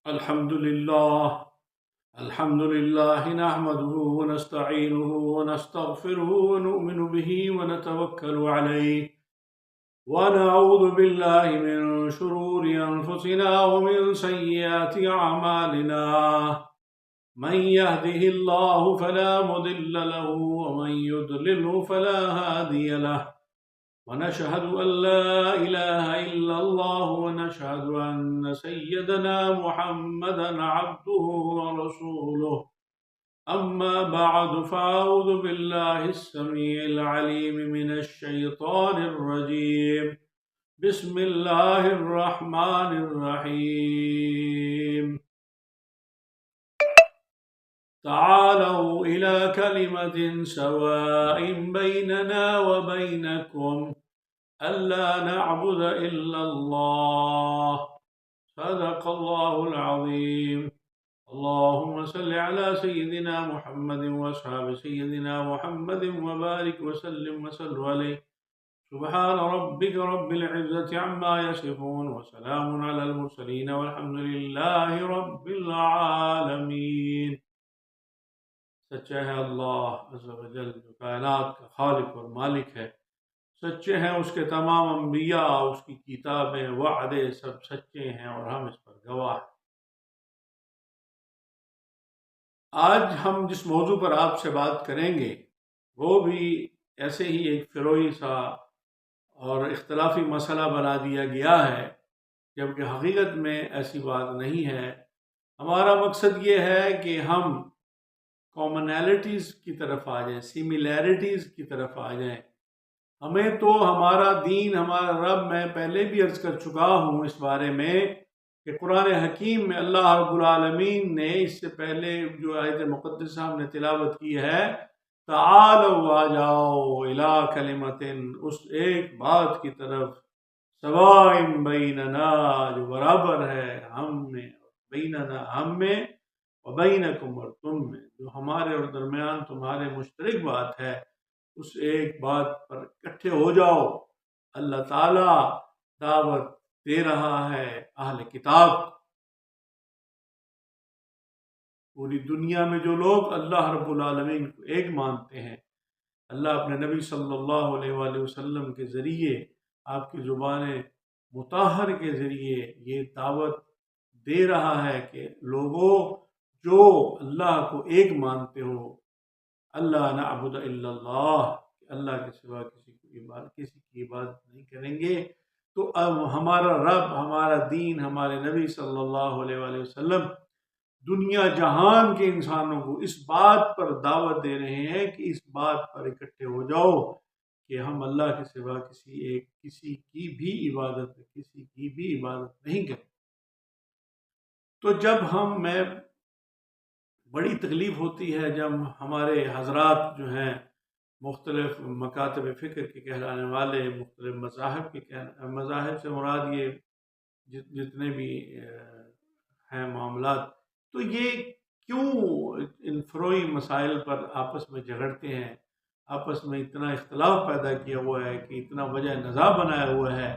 الحمد لله نحمده ونستعينه ونستغفره ونؤمن به ونتوكل عليه ونعوذ بالله من شرور أنفسنا ومن سيئات أعمالنا. من يهده الله فلا مضل له ومن يضلله فلا هادي له، ونشهد أن لا إله إلا الله ونشهد أن سيدنا محمدا عبده ورسوله. أما بعد فأعوذ بالله السميع العليم من الشيطان الرجيم. بسم الله الرحمن الرحيم. تعالوا إلى كلمة سواء بيننا وبينكم ألا نعبد إلا الله. صدق الله العظيم. اللهم صل على سيدنا محمد وأصحاب سيدنا محمد وبارك وسلم وصل عليه. سبحان ربك رب العزة عما يصفون وسلام على المرسلين والحمد لله رب العالمين. سچا ہے اللہ عز و جل جو کائنات کا خالق اور مالک ہے، سچے ہیں اس کے تمام انبیاء، اس کی کتابیں، وعدے سب سچے ہیں اور ہم اس پر گواہ ہیں۔ آج ہم جس موضوع پر آپ سے بات کریں گے وہ بھی ایسے ہی ایک فروئی سا اور اختلافی مسئلہ بنا دیا گیا ہے، جبکہ حقیقت میں ایسی بات نہیں ہے۔ ہمارا مقصد یہ ہے کہ ہم کامنالٹیز کی طرف آ جائیں، سملیرٹیز کی طرف آ جائیں۔ ہمیں تو ہمارا دین، ہمارا رب، میں پہلے بھی عرض کر چکا ہوں اس بارے میں کہ قرآن حکیم میں اللہ رب العالمین نے اس سے پہلے جو آیت مقدسہ ہم نے تلاوت کی ہے، تعالوا آ جاؤ الی کلمۃ، اس ایک بات کی طرف، سواء بیننا جو برابر ہے ہم میں، بیننا ہم میں، وبینکم اور تم میں، جو ہمارے اور درمیان تمہارے مشترک بات ہے، اس ایک بات پر اکٹھے ہو جاؤ۔ اللہ تعالیٰ دعوت دے رہا ہے اہل کتاب۔ پوری دنیا میں جو لوگ اللہ رب العالمین کو ایک مانتے ہیں، اللہ اپنے نبی صلی اللہ علیہ وآلہ وسلم کے ذریعے، آپ کی زبان مطہر کے ذریعے یہ دعوت دے رہا ہے کہ لوگوں جو اللہ کو ایک مانتے ہو، اللہ نعبد الا اللہ، اللہ کے سوا کسی کی عبادت نہیں کریں گے، تو اب ہمارا رب، ہمارا دین، ہمارے نبی صلی اللہ علیہ وآلہ وسلم دنیا جہان کے انسانوں کو اس بات پر دعوت دے رہے ہیں کہ اس بات پر اکٹھے ہو جاؤ کہ ہم اللہ کے سوا کسی کی بھی عبادت نہیں کریں۔ تو جب میں بڑی تکلیف ہوتی ہے جب ہمارے حضرات جو ہیں مختلف مکاتب فکر کے کہلانے والے، مختلف مذاہب سے مراد یہ جتنے بھی ہیں معاملات، تو یہ کیوں ان فروئی مسائل پر آپس میں جھگڑتے ہیں، آپس میں اتنا اختلاف پیدا کیا ہوا ہے کہ اتنا وجہ نزاع بنایا ہوا ہے،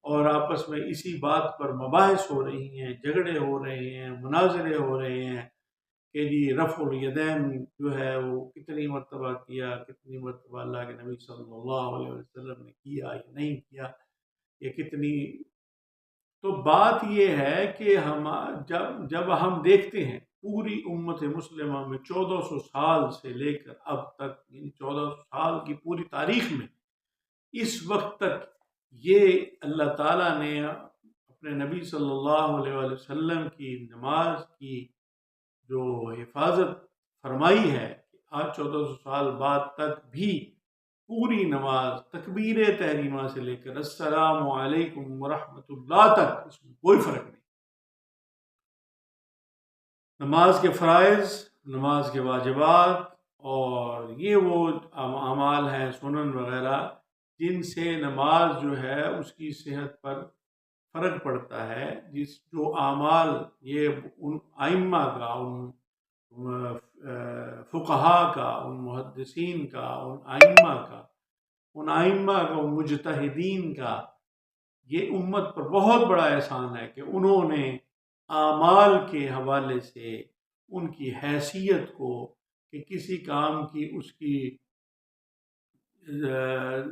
اور آپس میں اسی بات پر مباحث ہو رہی ہیں، جھگڑے ہو رہے ہیں، مناظرے ہو رہے ہیں کہ جی رفع الیدین جو ہے وہ کتنی مرتبہ کیا، کتنی مرتبہ اللہ کے نبی صلی اللہ علیہ وسلم نے کیا یا نہیں کیا، یہ کتنی۔ تو بات یہ ہے کہ جب ہم دیکھتے ہیں پوری امت مسلمہ میں 1400 سال سے لے کر اب تک، یعنی 1400 سال کی پوری تاریخ میں اس وقت تک یہ اللہ تعالیٰ نے اپنے نبی صلی اللہ علیہ وآلہ وسلم کی نماز کی جو حفاظت فرمائی ہے، آج 1400 سال بعد تک بھی پوری نماز تکبیر تحریمہ سے لے کر السلام علیکم ورحمۃ اللہ تک اس میں کوئی فرق نہیں۔ نماز کے فرائض، نماز کے واجبات، اور یہ وہ اعمال ہیں سنن وغیرہ جن سے نماز جو ہے اس کی صحت پر فرق پڑتا ہے، جو اعمال یہ ان ائمہ کا، ان فقہا کا، ان محدثین کا، ان ائمہ کا، ان مجتہدین کا یہ امت پر بہت بڑا احسان ہے کہ انہوں نے اعمال کے حوالے سے ان کی حیثیت کو، کہ کسی کام کی اس کی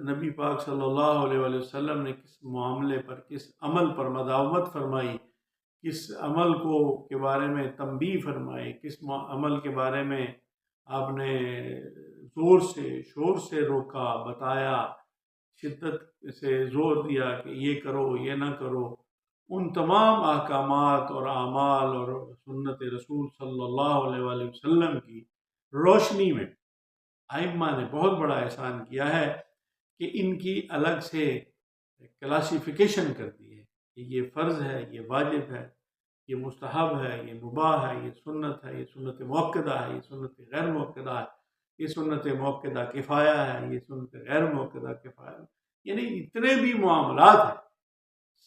نبی پاک صلی اللہ علیہ وآلہ وسلم نے کس معاملے پر، کس عمل پر مداومت فرمائی، کس عمل کے بارے میں تنبیہ فرمائی، کس عمل کے بارے میں آپ نے زور سے شور سے روکا، بتایا، شدت سے زور دیا کہ یہ کرو یہ نہ کرو، ان تمام احکامات اور اعمال اور سنت رسول صلی اللہ علیہ وآلہ وسلم کی روشنی میں ائمہ نے بہت بڑا احسان کیا ہے کہ ان کی الگ سے کلاسیفیکیشن کر دی ہے کہ یہ فرض ہے، یہ واجب ہے، یہ مستحب ہے، یہ مباح ہے، یہ سنت ہے، یہ سنت مؤکدہ ہے، یہ سنت غیر مؤکدہ ہے، یہ سنت مؤکدہ کفایہ ہے، یہ سنت غیر مؤکدہ کفایہ ہے. یعنی اتنے بھی معاملات ہیں،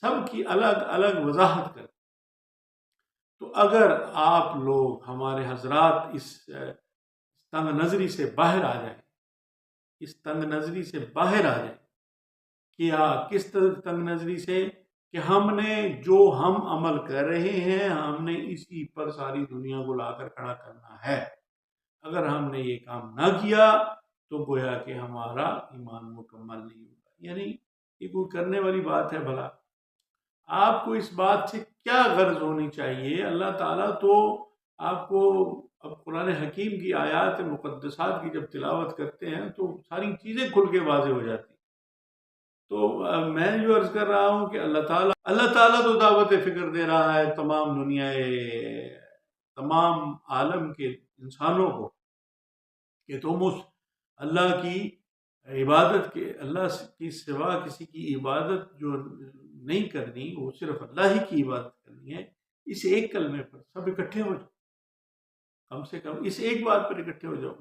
سب کی الگ الگ وضاحت کر. تو اگر آپ لوگ ہمارے حضرات اس تنگ نظری سے باہر آ جائیں، اس تنگ نظری سے باہر آ جائیں، کیا کس تنگ نظری سے کہ ہم نے جو ہم عمل کر رہے ہیں ہم نے اسی پر ساری دنیا کو لا کر کھڑا کرنا ہے. اگر ہم نے یہ کام نہ کیا تو گویا کہ ہمارا ایمان مکمل نہیں ہوگا. یعنی یہ کوئی کرنے والی بات ہے؟ بھلا آپ کو اس بات سے کیا غرض ہونی چاہیے؟ اللہ تعالیٰ تو آپ کو، اب قرآن حکیم کی آیات مقدسات کی جب تلاوت کرتے ہیں تو ساری چیزیں کھل کے واضح ہو جاتی ہیں. تو میں جو عرض کر رہا ہوں کہ اللہ تعالیٰ تو دعوت فکر دے رہا ہے تمام دنیا، تمام عالم کے انسانوں کو کہ تم اس اللہ کی عبادت کے، اللہ کی سوا کسی کی عبادت جو نہیں کرنی، وہ صرف اللہ ہی کی عبادت کرنی ہے. اس ایک کلمے پر سب اکٹھے ہو جاؤ، کم سے کم اس ایک بات پر اکٹھے ہو جاؤ.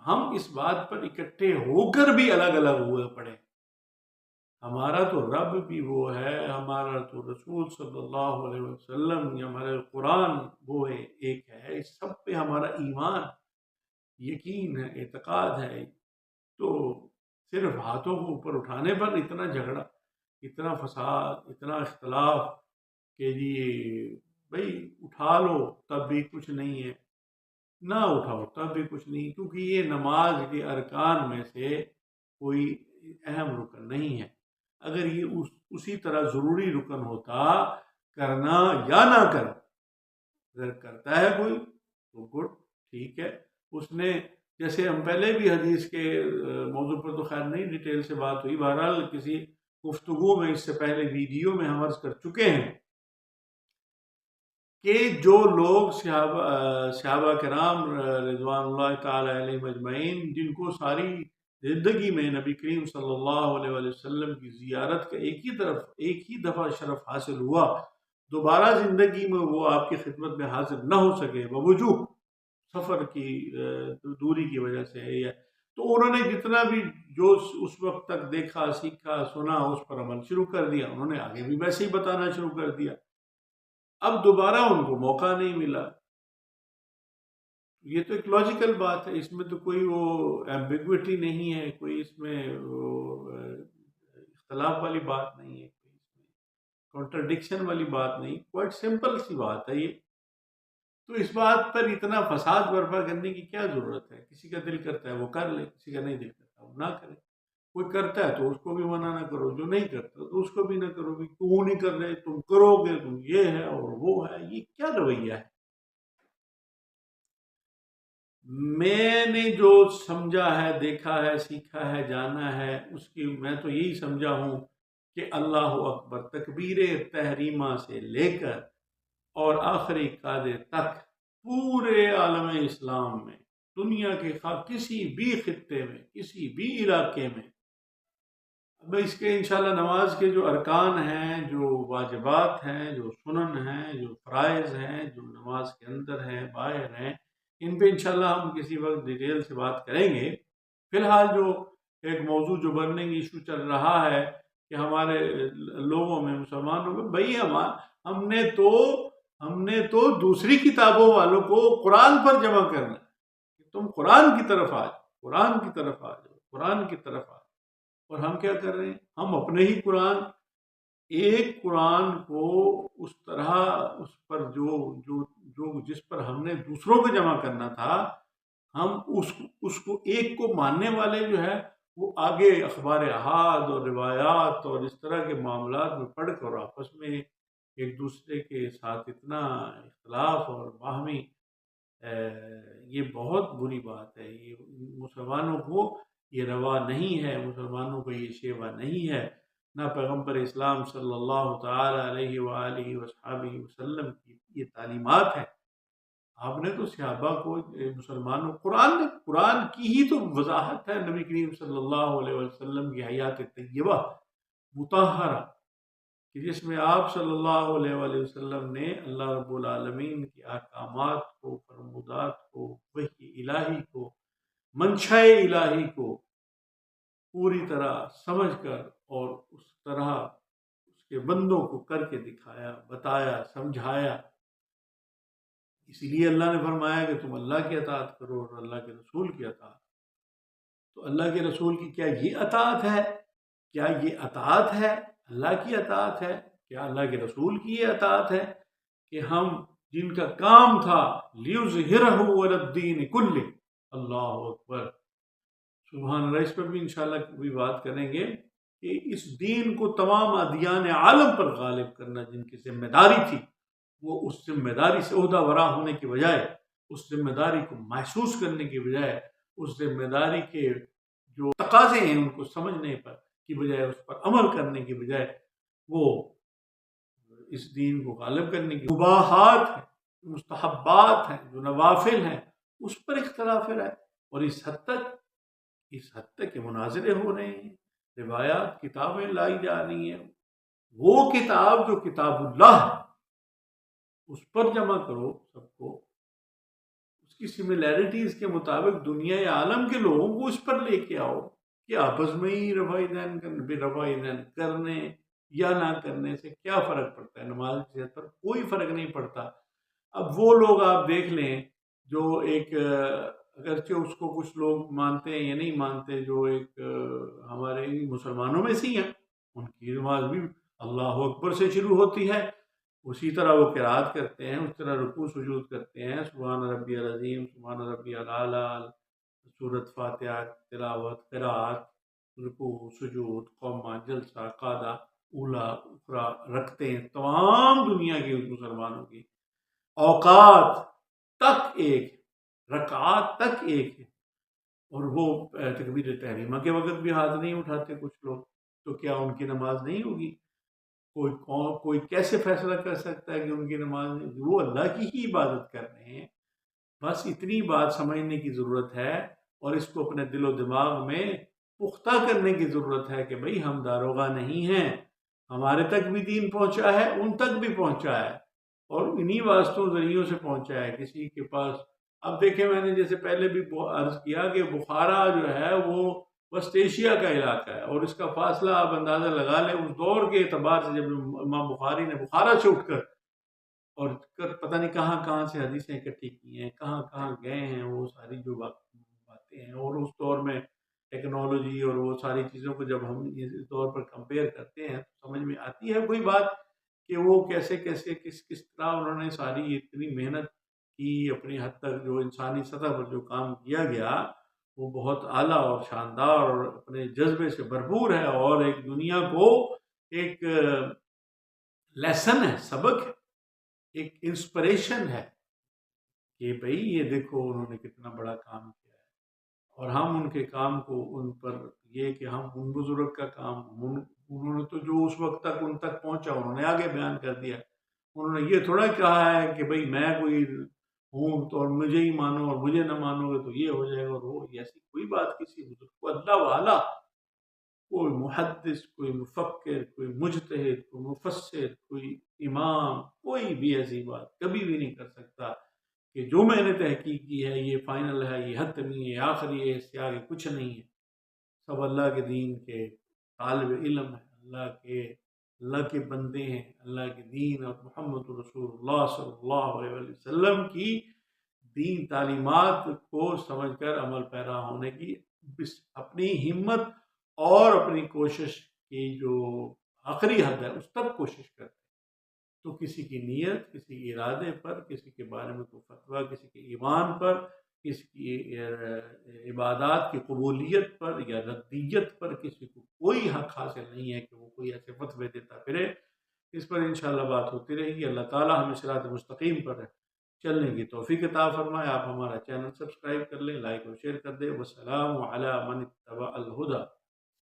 ہم اس بات پر اکٹھے ہو کر بھی الگ الگ ہوئے پڑے. ہمارا تو رب بھی وہ ہے، ہمارا تو رسول صلی اللہ علیہ وسلم یا ہمارا قرآن وہ ہے، ایک ہے. اس سب پہ ہمارا ایمان، یقین ہے، اعتقاد ہے. تو صرف ہاتھوں کو اوپر اٹھانے پر اتنا جھگڑا، اتنا فساد، اتنا اختلاف کہ جی بھائی اٹھا لو تب بھی کچھ نہیں ہے، نہ اٹھاؤ تب بھی کچھ نہیں، کیونکہ یہ نماز کے ارکان میں سے کوئی اہم رکن نہیں ہے. اگر یہ اسی طرح ضروری رکن ہوتا، کرنا یا نہ کرنا، اگر کرتا ہے کوئی تو گڈ، ٹھیک ہے. اس نے، جیسے ہم پہلے بھی حدیث کے موضوع پر تو خیر نہیں ڈیٹیل سے بات ہوئی، بہرحال کسی گفتگو میں اس سے پہلے ویڈیو میں ہم عرض کر چکے ہیں کہ جو لوگ صحابہ کرام رضوان اللہ تعالی علیہم اجمعین، جن کو ساری زندگی میں نبی کریم صلی اللہ علیہ وآلہ وسلم کی زیارت کا ایک ہی دفعہ شرف حاصل ہوا، دوبارہ زندگی میں وہ آپ کی خدمت میں حاضر نہ ہو سکے بوجوہ سفر کی دوری کی وجہ سے، تو انہوں نے جتنا بھی جو اس وقت تک دیکھا، سیکھا، سنا، اس پر عمل شروع کر دیا. انہوں نے آگے بھی ویسے ہی بتانا شروع کر دیا. اب دوبارہ ان کو موقع نہیں ملا. یہ تو ایک لاجیکل بات ہے، اس میں تو کوئی وہ ایمبیگوٹی نہیں ہے، کوئی اس میں اختلاف والی بات نہیں ہے، کوئی اس میں کانٹرڈکشن والی بات نہیں، کوائٹ سمپل سی بات ہے یہ. تو اس بات پر اتنا فساد برپا کرنے کی کیا ضرورت ہے؟ کسی کا دل کرتا ہے وہ کر لے، کسی کا نہیں دل کرتا وہ نہ کرے. کوئی کرتا ہے تو اس کو بھی منع نہ کرو، جو نہیں کرتا تو اس کو بھی نہ کرو. کیوں نہیں کر رہے؟ تم کرو گے، تم یہ ہے اور وہ ہے. یہ کیا رویہ ہے؟ میں نے جو سمجھا ہے، دیکھا ہے، سیکھا ہے، جانا ہے، اس کی میں تو یہی سمجھا ہوں کہ اللہ اکبر تکبیر تحریمہ سے لے کر اور آخری قاعدے تک پورے عالم اسلام میں، دنیا کے کسی بھی خطے میں، کسی بھی علاقے میں، اب اس کے انشاءاللہ نماز کے جو ارکان ہیں، جو واجبات ہیں، جو سنن ہیں، جو فرائض ہیں، جو نماز کے اندر ہیں، باہر ہیں، ان پہ انشاءاللہ ہم کسی وقت ڈیٹیل سے بات کریں گے. فی الحال جو ایک موضوع جو بننے کی ایشو چل رہا ہے کہ ہمارے لوگوں میں، مسلمانوں میں، بھائی ہم نے تو دوسری کتابوں والوں کو قرآن پر جمع کرنا ہے. تم قرآن کی طرف آ جاؤ، قرآن کی طرف آ جاؤ، قرآن کی طرف آ جاؤ. اور ہم کیا کر رہے ہیں؟ ہم اپنے ہی قرآن ایک قرآن کو اس طرح اس پر جس پر ہم نے دوسروں کو جمع کرنا تھا، ہم اس کو ایک کو ماننے والے جو ہے وہ آگے اخبار احاد اور روایات اور اس طرح کے معاملات میں پڑھ کر آپس میں ایک دوسرے کے ساتھ اتنا اختلاف اور باہمی، یہ بہت بری بات ہے۔ یہ مسلمانوں کو یہ روا نہیں ہے، مسلمانوں کو یہ شیوا نہیں ہے، نہ پیغمبر اسلام صلی اللہ تعالی علیہ وآلہ وصحبہ وسلم کی یہ تعلیمات ہیں۔ آپ نے تو صحابہ کو، مسلمانوں، قرآن کی ہی تو وضاحت ہے، نبی کریم صلی اللہ علیہ وسلم کی حیات طیبہ مطہرہ، کہ جس میں آپ صلی اللہ علیہ وآلہ وسلم نے اللہ رب العالمین کی احکامات کو، فرمودات کو، وحی الہی کو، منشاء الہی کو پوری طرح سمجھ کر اور اس طرح اس کے بندوں کو کر کے دکھایا، بتایا، سمجھایا۔ اسی لیے اللہ نے فرمایا کہ تم اللہ کی اطاعت کرو اور اللہ کے رسول کی اطاعت۔ تو اللہ کے رسول کی کیا یہ اطاعت ہے؟ کیا یہ اطاعت ہے؟ اللہ کی اطاعت ہے؟ کیا اللہ کے رسول کی یہ اطاعت ہے کہ ہم جن کا کام تھا لِيُظْهِرَهُ عَلَى الدِّينِ كُلِّهِ، اللہ اکبر، سبحان اللہ، اس پر بھی انشاءاللہ کبھی بات کریں گے کہ اس دین کو تمام ادیان عالم پر غالب کرنا جن کی ذمہ داری تھی، وہ اس ذمہ داری سے عہدہ برا ہونے کے بجائے، اس ذمہ داری کو محسوس کرنے کے بجائے، اس ذمہ داری کے جو تقاضے ہیں ان کو سمجھنے پر کی بجائے، اس پر عمل کرنے کی بجائے، وہ اس دین کو غالب کرنے کی مباحات ہیں، مستحبات ہیں، جو نوافل ہیں، اس پر اختلاف رائے، اور اس حد تک کہ مناظرے ہو رہے ہیں، روایات، کتابیں لائی جا رہی ہیں۔ وہ کتاب جو کتاب اللہ ہے، اس پر جمع کرو سب کو، اس کی سملیرٹیز کے مطابق دنیا یا عالم کے لوگوں کو اس پر لے کے آؤ کہ آپس میں ہی رفع دین کرنے یا نہ کرنے سے کیا فرق پڑتا ہے؟ نماز کی صحت پر کوئی فرق نہیں پڑتا۔ اب وہ لوگ آپ دیکھ لیں جو ایک، اگرچہ اس کو کچھ لوگ مانتے ہیں یا نہیں مانتے، جو ایک ہمارے مسلمانوں میں سے ہیں، ان کی نماز بھی اللہ اکبر سے شروع ہوتی ہے، اسی طرح وہ قرات کرتے ہیں، اس طرح رکوع سجود کرتے ہیں، سبحان ربی العظیم، سبحان ربی الاعلی، سورۃ فاتحہ، تلاوت، قرات، رکوع، سجود، قومہ، جلسہ، قعدہ، اولا، اخرا رکھتے ہیں۔ تمام دنیا کے مسلمانوں کی اوقات تک ایک، رکعات تک ایک ہے، اور وہ تکبیر تحریمہ کے وقت بھی ہاتھ نہیں اٹھاتے کچھ لوگ، تو کیا ان کی نماز نہیں ہوگی؟ کوئی کیسے فیصلہ کر سکتا ہے کہ ان کی نماز نہیں ہوگی؟ وہ اللہ کی ہی عبادت کر رہے ہیں۔ بس اتنی بات سمجھنے کی ضرورت ہے، اور اس کو اپنے دل و دماغ میں پختہ کرنے کی ضرورت ہے کہ بھئی ہم داروغہ نہیں ہیں، ہمارے تک بھی دین پہنچا ہے، ان تک بھی پہنچا ہے، اور انہی واسطوں ذریعوں سے پہنچا ہے۔ کسی کے پاس، اب دیکھیں، میں نے جیسے پہلے بھی عرض کیا کہ بخارا جو ہے وہ وسط ایشیا کا علاقہ ہے، اور اس کا فاصلہ آپ اندازہ لگا لیں اس دور کے اعتبار سے، جب امام بخاری نے بخارا سے اٹھ کر اور پتہ نہیں کہاں کہاں سے حدیثیں اکٹھی کی ہیں، کہاں کہاں گئے ہیں، وہ ساری جو باتیں ہیں، اور اس دور میں ٹیکنالوجی اور وہ ساری چیزوں کو جب ہم اس دور پر کمپیئر کرتے ہیں تو سمجھ میں آتی ہے کوئی بات کہ وہ کیسے کس طرح انہوں نے ساری اتنی محنت کی، اپنی حد تک جو انسانی سطح پر جو کام کیا گیا وہ بہت اعلیٰ اور شاندار اور اپنے جذبے سے بھرپور ہے، اور ایک دنیا کو ایک لیسن ہے، سبق ہے، ایک انسپریشن ہے کہ بھئی یہ دیکھو انہوں نے کتنا بڑا کام کیا ہے، اور ہم ان کے کام کو، ان پر یہ کہ ہم ان بزرگ کا کام، انہوں نے تو جو اس وقت تک ان تک پہنچا انہوں نے آگے بیان کر دیا۔ انہوں نے یہ تھوڑا کہا ہے کہ بھئی میں کوئی ہوں تو اور مجھے ہی مانو، اور مجھے نہ مانو گے تو یہ ہو جائے گا، اور وہ ایسی کوئی بات کسی بزرگ کو، اللہ والا، کوئی محدث، کوئی مفکر، کوئی مجتہد، کوئی مفسر، کوئی امام، کوئی بھی ایسی بات کبھی بھی نہیں کر سکتا کہ جو میں نے تحقیق کی ہے یہ فائنل ہے، یہ حتمی ہے، آخری ہے، اس سے آگے کچھ نہیں ہے۔ سب اللہ کے دین کے طالب علم ہیں، اللہ کے بندے ہیں، اللہ کے دین اور محمد رسول اللہ صلی اللہ علیہ وسلم کی دین تعلیمات کو سمجھ کر عمل پیرا ہونے کی اپنی ہمت اور اپنی کوشش کی جو آخری حد ہے، اس تک کوشش کرتے ہیں۔ تو کسی کی نیت، کسی کے ارادے پر، کسی کے بارے میں کوئی فتویٰ، کسی کے ایمان پر، کسی کی عبادات کی قبولیت پر یا ردیت پر کسی کو کوئی حق حاصل نہیں ہے کہ وہ کوئی ایسے فتوے دیتا پھرے۔ اس پر انشاءاللہ بات ہوتی رہے گی۔ اللہ تعالی ہمیں صراط مستقیم پر چلنے کی توفیق عطا فرمائے۔ آپ ہمارا چینل سبسکرائب کر لیں، لائک اور شیئر کر دیں۔ والسلام علی من اتبع الہدی۔